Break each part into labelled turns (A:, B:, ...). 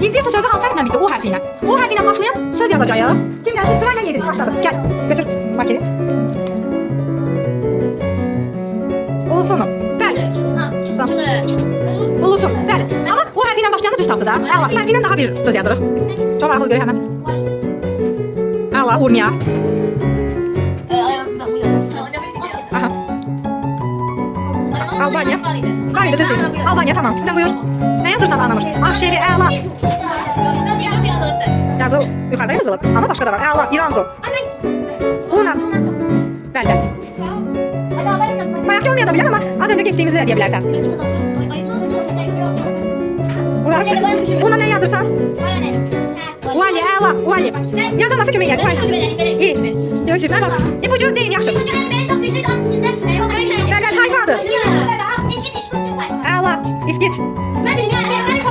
A: İnzirtu sözü hansı hərflə bitdi? U hərfi ilə. U hərfi ilə başlayan söz yazacağıq. Kim gəlsin? Sırayla yedirik. Başladı. Gəl. Götür markeri. Ulusun mu? Bəli. Ulusun. Bəli. Amma U hərfi ilə başlayan da düz tapdı da. Əla. Hərfi ilə daha bir söz yazırıq. Çox maraqlı görək həmən. Əla. Urmiya. Aha. Albanya. Hayır, düz değil. Albanya, tamam. Sen buyur. Ne yazırsan anlamış. Ahşeri, Əla. Yazıl, yukarıda yazılıb. Ama başka da var. Əla, İranzo. Una. Bəli, bəli. Bayaqki olmaya da bilir ama az önce geçtiğimizi diye bilərsən. Buna ne yazırsan? Uali, Əla, Uali. Yazamazsa kömək yer. İyi. Gözlükler bak. İpucu değil, yaxşı. Bəli, tayfa adı. Əla, İskit.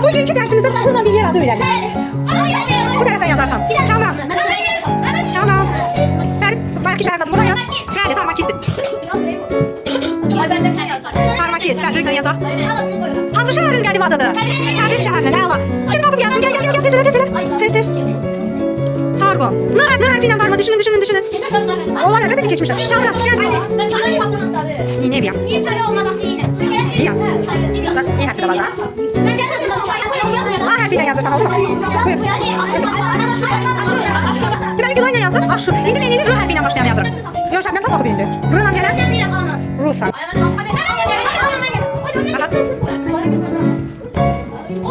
A: Bugünkü dersimizde tutulan bir yer adı öyrəndik. Bu tərəfdən yazarsan. Kamran. Kamran. Fərib, bayaqki şəhərin adı. Burada yaz. Bəli, Tarmakiz. Tarmakiz, bəli, döyüklə yazaq. Hansı şəhərin qədim adıdır? Təbriz şəhərinin, Əla. Kim tapıb yazsın? Gəl, tez. Sargon. Ne hərfi ilə var mı? Düşünün. Onlar öyle mi geçmişler? Kamran, gel. Ninevya.
B: Niye çay olmadan yine?
A: İyi. İyi hərfi də var da. A hərfiyle yazırsan olur mu? Buyur. Deməli ki, layla yazdım. Aşu. İndi neyini R hərfiyle başlayan yazırım. Yox, Şəbnəm tam oxu bilindi. R-la gələn? Rusa. Aha.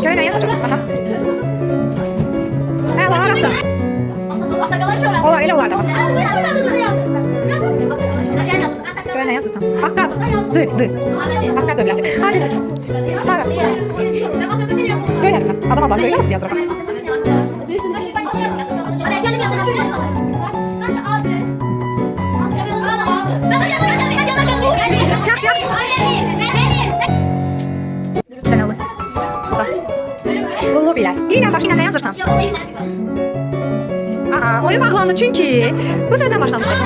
A: Görək nə yazacaq? Aha. Əla, Arabda. Olar, elə olar da. Görək nə yazırsan? Akkad. D. Akkad dövləti. Hadi. Sara. Böyle mi? Adam adam böyle nasıl yazır bak. Yaxşı. İşte ne olur? Bullu bilər. İylə başlayla ne yazırsan? Aa, oyun bağlandı çünkü bu sözden başlamıştık.